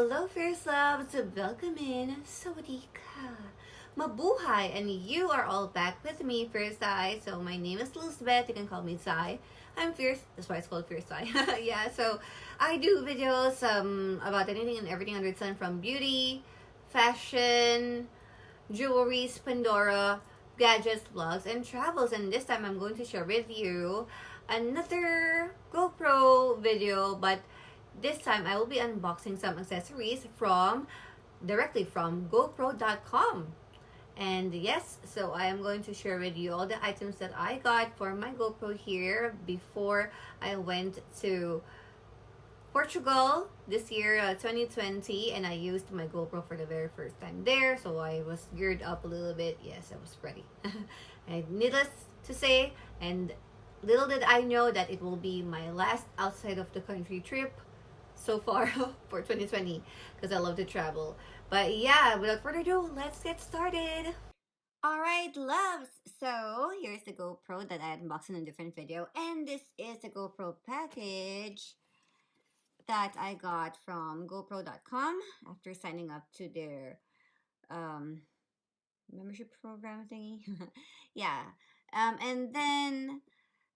Hello, fierce loves! Welcome in! Sawadee ka! Mabuhay! And you are all back with me, Fierce Eye. So my name is Elizabeth. You can call me Zai. I'm fierce. That's why it's called Fierce Eye. Yeah, so I do videos about anything and everything under the sun, from beauty, fashion, Jewelries Pandora, gadgets, vlogs, and travels. And this time I'm going to share with you another GoPro video, but this time I will be unboxing some accessories directly from GoPro.com. And yes, so I am going to share with you all the items that I got for my GoPro here before I went to Portugal this year, 2020, and I used my GoPro for the very first time there, so I was geared up a little bit. Yes, I was ready. And needless to say, and little did I know that it will be my last outside of the country trip so far for 2020, because I love to travel. But yeah, without further ado, let's get started. Alright, loves! So, here's the GoPro that I unboxed in a different video, and this is the GoPro package that I got from GoPro.com after signing up to their membership program thingy. Yeah. And then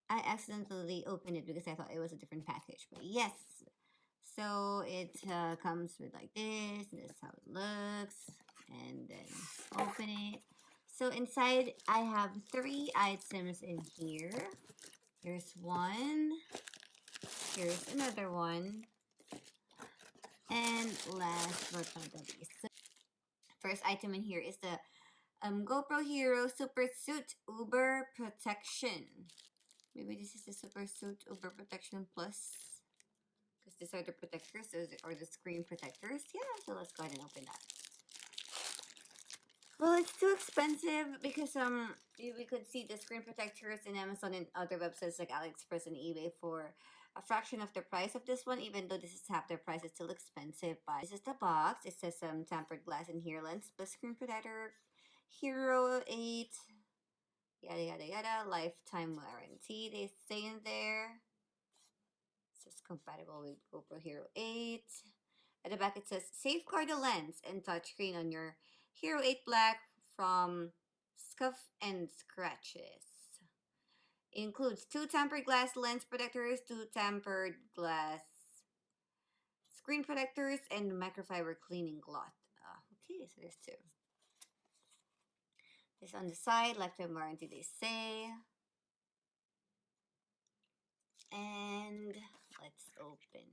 I accidentally opened it because I thought it was a different package. But yes, so it comes with like this. This is how it looks. And then open it. So inside, I have 3 items in here. Here's one. Here's another one. And last but not the least, first item in here is the GoPro Hero Super Suit Uber Protection. Maybe this is the Super Suit Uber Protection Plus, because these are the protectors, or the screen protectors. Yeah, so let's go ahead and open that. Well, it's too expensive because we could see the screen protectors in Amazon and other websites like AliExpress and eBay for a fraction of the price of this one. Even though this is half the price, it's still expensive. But this is the box. It says tempered glass in here, lens plus screen protector, Hero 8, yada yada yada, lifetime warranty. They say in there. It says compatible with GoPro Hero 8. At the back it says safeguard the lens and touchscreen on your Hero 8 Black from scuff and scratches. It includes 2 tempered glass lens protectors, 2 tempered glass screen protectors, and microfiber cleaning cloth. Okay, so there's 2. This on the side, lifetime warranty they say. And let's open.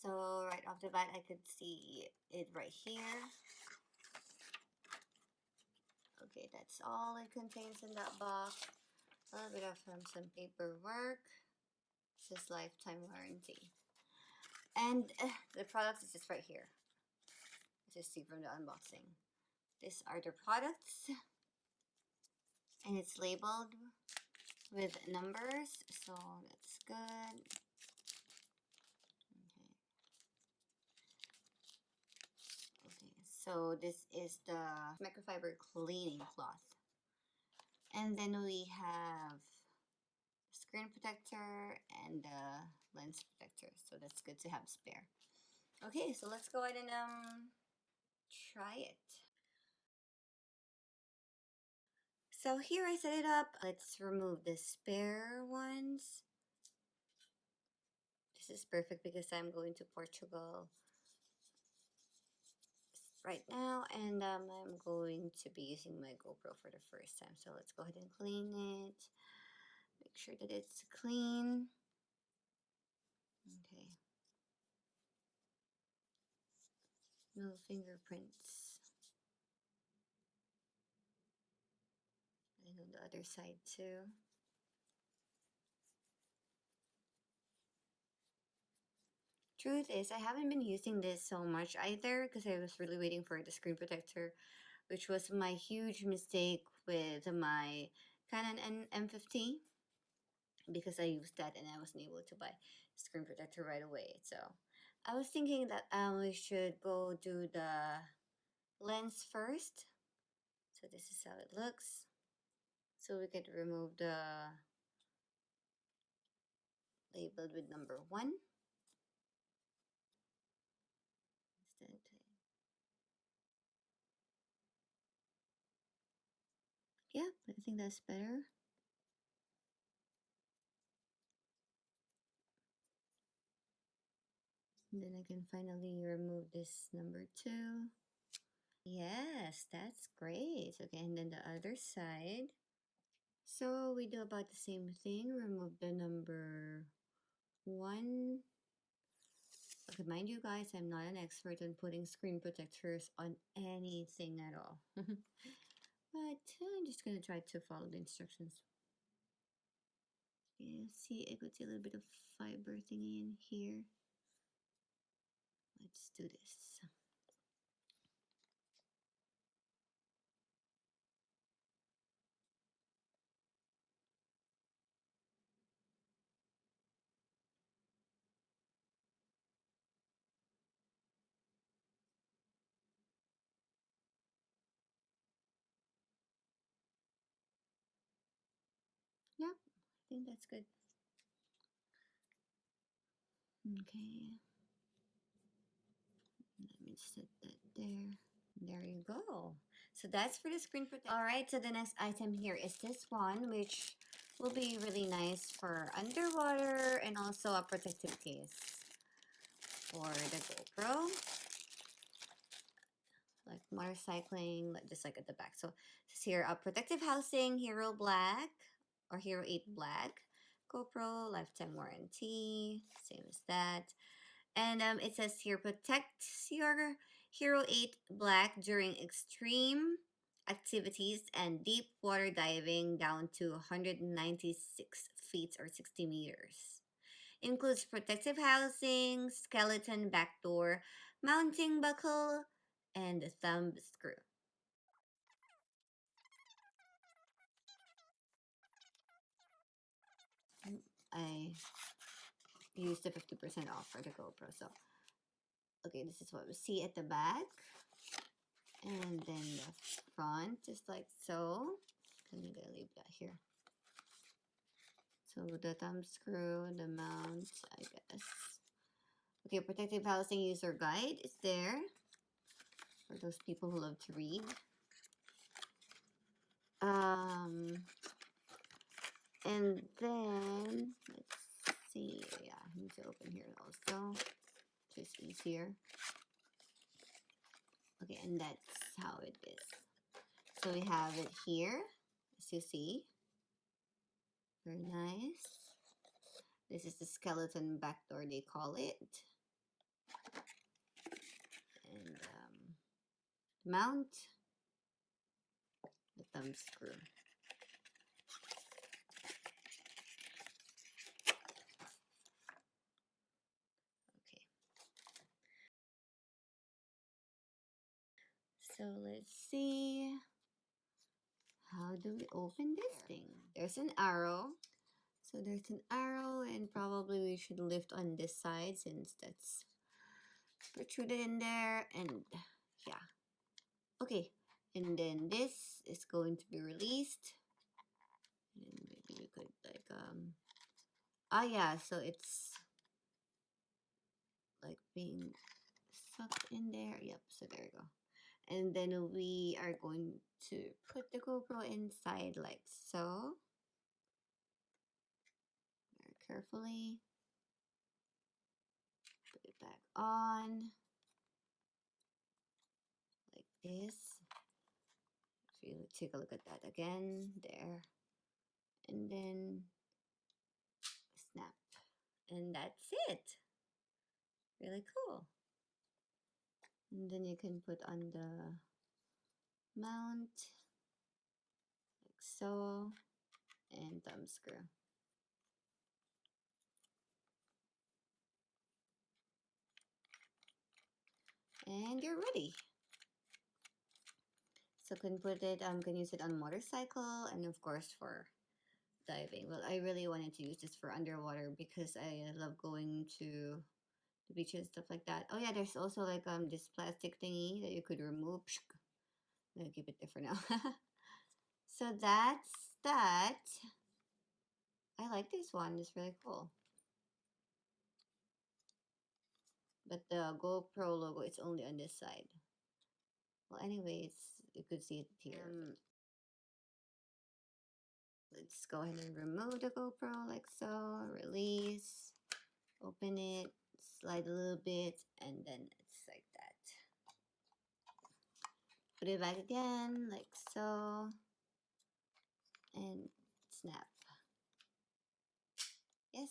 So right off the bat, I could see it right here. Okay, that's all it contains in that box. A little bit of some paperwork. This is lifetime warranty. And the products is just right here. Just see from the unboxing. These are the products. And it's labeled with numbers, so that's good. So this is the microfiber cleaning cloth. And then we have screen protector and the lens protector. So that's good to have spare. Okay, so let's go ahead and try it. So here I set it up. Let's remove the spare ones. This is perfect because I'm going to Portugal right now, and I'm going to be using my GoPro for the first time. So let's go ahead and clean it. Make sure that it's clean. Okay. No fingerprints. And on the other side too. Truth is, I haven't been using this so much either because I was really waiting for the screen protector, which was my huge mistake with my Canon M50, because I used that and I wasn't able to buy screen protector right away. So I was thinking that we should go do the lens first. So this is how it looks. So we could remove the labeled with number 1. Yeah, I think that's better. And then I can finally remove this number 2. Yes, that's great. Okay, and then the other side. So we do about the same thing. Remove the number 1. Okay, mind you guys, I'm not an expert on putting screen protectors on anything at all. But I'm just going to try to follow the instructions. Okay, see, I could see a little bit of fiber thingy in here. Let's do this. Yep, I think that's good. Okay. Let me set that there. There you go. So that's for the screen protector. All right, so the next item here is this one, which will be really nice for underwater and also a protective case for the GoPro. Like motorcycling, just like at the back. So it's here, a protective housing, Hero Black or Hero 8 Black, GoPro, lifetime warranty, same as that. And it says here, protect your Hero 8 Black during extreme activities and deep water diving down to 196 feet or 60 meters. Includes protective housing, skeleton backdoor, mounting buckle, and a thumb screw. I used the 50% off for the GoPro, so okay, this is what we see at the back. And then the front, just like so. I'm gonna leave that here. So the thumb screw, the mount, I guess. Okay, protective housing user guide is there for those people who love to read. And then let's see. Yeah, I need to open here also. Just easier. Okay, and that's how it is. So we have it here, as you see. Very nice. This is the skeleton backdoor, they call it. And mount, the thumb screw. Okay. So let's see. How do we open this thing? There's an arrow. So there's an arrow, and probably we should lift on this side since that's protruded in there. And yeah. Okay. And then this is going to be released. And maybe we could like yeah, so it's like being sucked in there. Yep, so there you go. And then we are going to put the GoPro inside like so. Very carefully. Put it back on. Like this. So you take a look at that again. There. And then snap. And that's it. Really cool. And then you can put on the mount. Like so. And thumb screw. And you're ready. So can put it, can use it on motorcycle and of course for diving. Well, I really wanted to use this for underwater because I love going to the beach and stuff like that. Oh yeah, there's also like this plastic thingy that you could remove. I'm gonna keep it there for now. So that's that. I like this one. It's really cool. but the GoPro logo is only on this side. Well, anyways, you could see it here. Let's go ahead and remove the GoPro like so. Release, open it, slide a little bit, and then it's like that. Put it back again like so, and snap. Yes.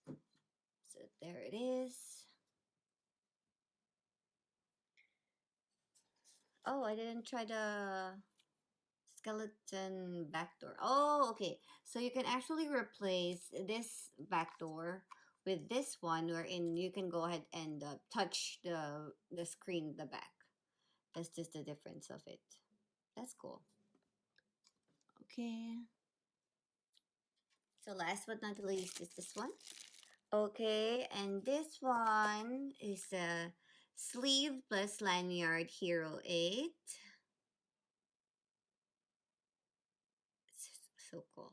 So there it is. Oh, I didn't try the skeleton back door. Oh, okay. So you can actually replace this back door with this one, wherein you can go ahead and touch the screen at the back. That's just the difference of it. That's cool. Okay. So last but not least is this one. Okay, and this one is a sleeve plus lanyard Hero 8. It's so cool.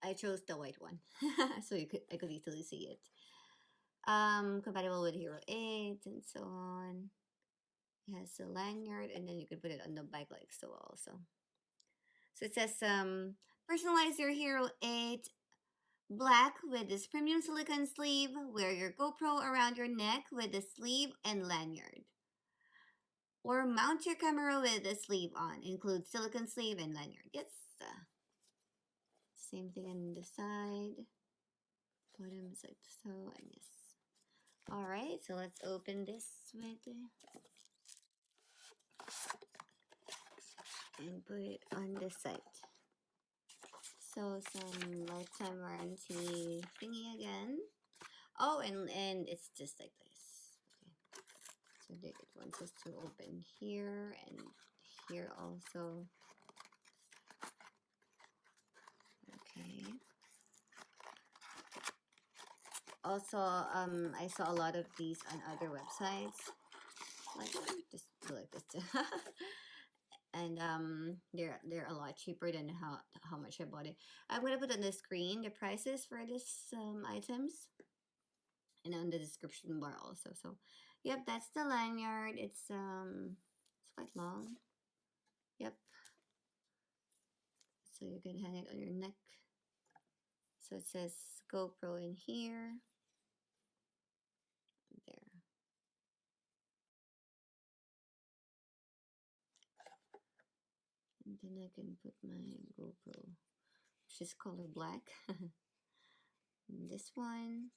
I chose the white one so I could easily see it. Compatible with Hero 8 and so on. It has a lanyard, and then you can put it on the bike like so also. So it says personalize your Hero 8 black with this premium silicone sleeve. Wear your GoPro around your neck with the sleeve and lanyard. Or mount your camera with the sleeve on. Include silicone sleeve and lanyard. Yes. Same thing on the side. Bottom is like so, and yes. Alright, so let's open this with and put it on this side. So some lifetime warranty thingy again. Oh, and it's just like this. Okay. So it wants us to open here and here also. Okay. Also, I saw a lot of these on other websites. Like just do like this too. And they're a lot cheaper than how much I bought it. I'm gonna put on the screen the prices for this items, and on the description bar also. So, yep, that's the lanyard. It's quite long. Yep. So you can hang it on your neck. So it says GoPro in here. There. And then I can put my GoPro, which is color black. This one.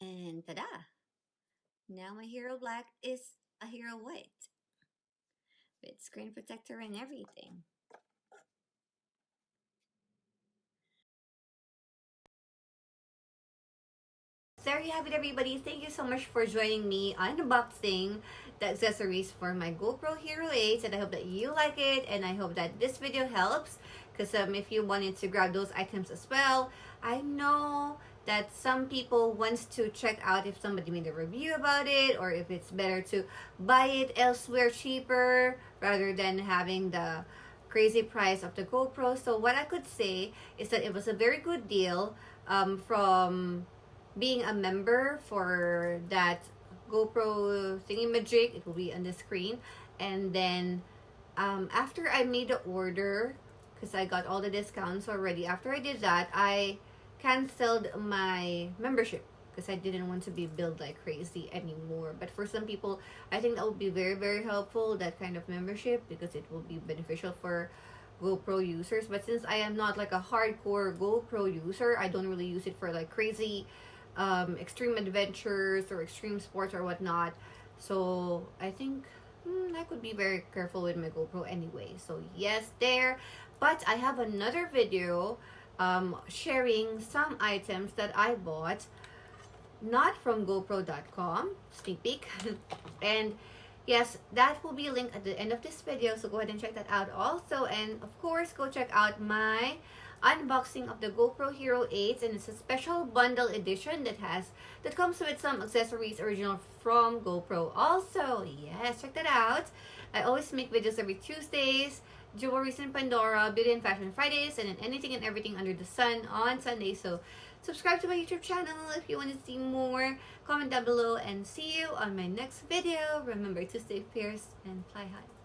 And ta-da! Now my Hero Black is a Hero White with screen protector and everything. There you have it, everybody. Thank you so much for joining me unboxing the accessories for my GoPro Hero 8, and I hope that you like it, and I hope that this video helps, because if you wanted to grab those items as well, I know that some people wants to check out if somebody made a review about it, or if it's better to buy it elsewhere cheaper rather than having the crazy price of the GoPro. So what I could say is that it was a very good deal from being a member for that GoPro thingy-majig. It will be on the screen. And then after I made the order, because I got all the discounts already, after I did that, I canceled my membership because I didn't want to be billed like crazy anymore. But for some people, I think that would be very, very helpful, that kind of membership, because it will be beneficial for GoPro users. But since I am not like a hardcore GoPro user, I don't really use it for like crazy extreme adventures or extreme sports or whatnot. So I think I could be very careful with my GoPro anyway. So yes, there. But I have another video sharing some items that I bought, not from GoPro.com, sneak peek. And yes, that will be linked at the end of this video, so go ahead and check that out also. And of course, go check out my unboxing of the GoPro Hero 8, and it's a special bundle edition that comes with some accessories original from GoPro also. Yes, check that out. I always make videos every Tuesdays, Jewelries and Pandora, Beauty and Fashion Fridays, and then anything and everything under the sun on Sunday. So subscribe to my YouTube channel if you want to see more. Comment down below and see you on my next video. Remember to stay fierce and fly high.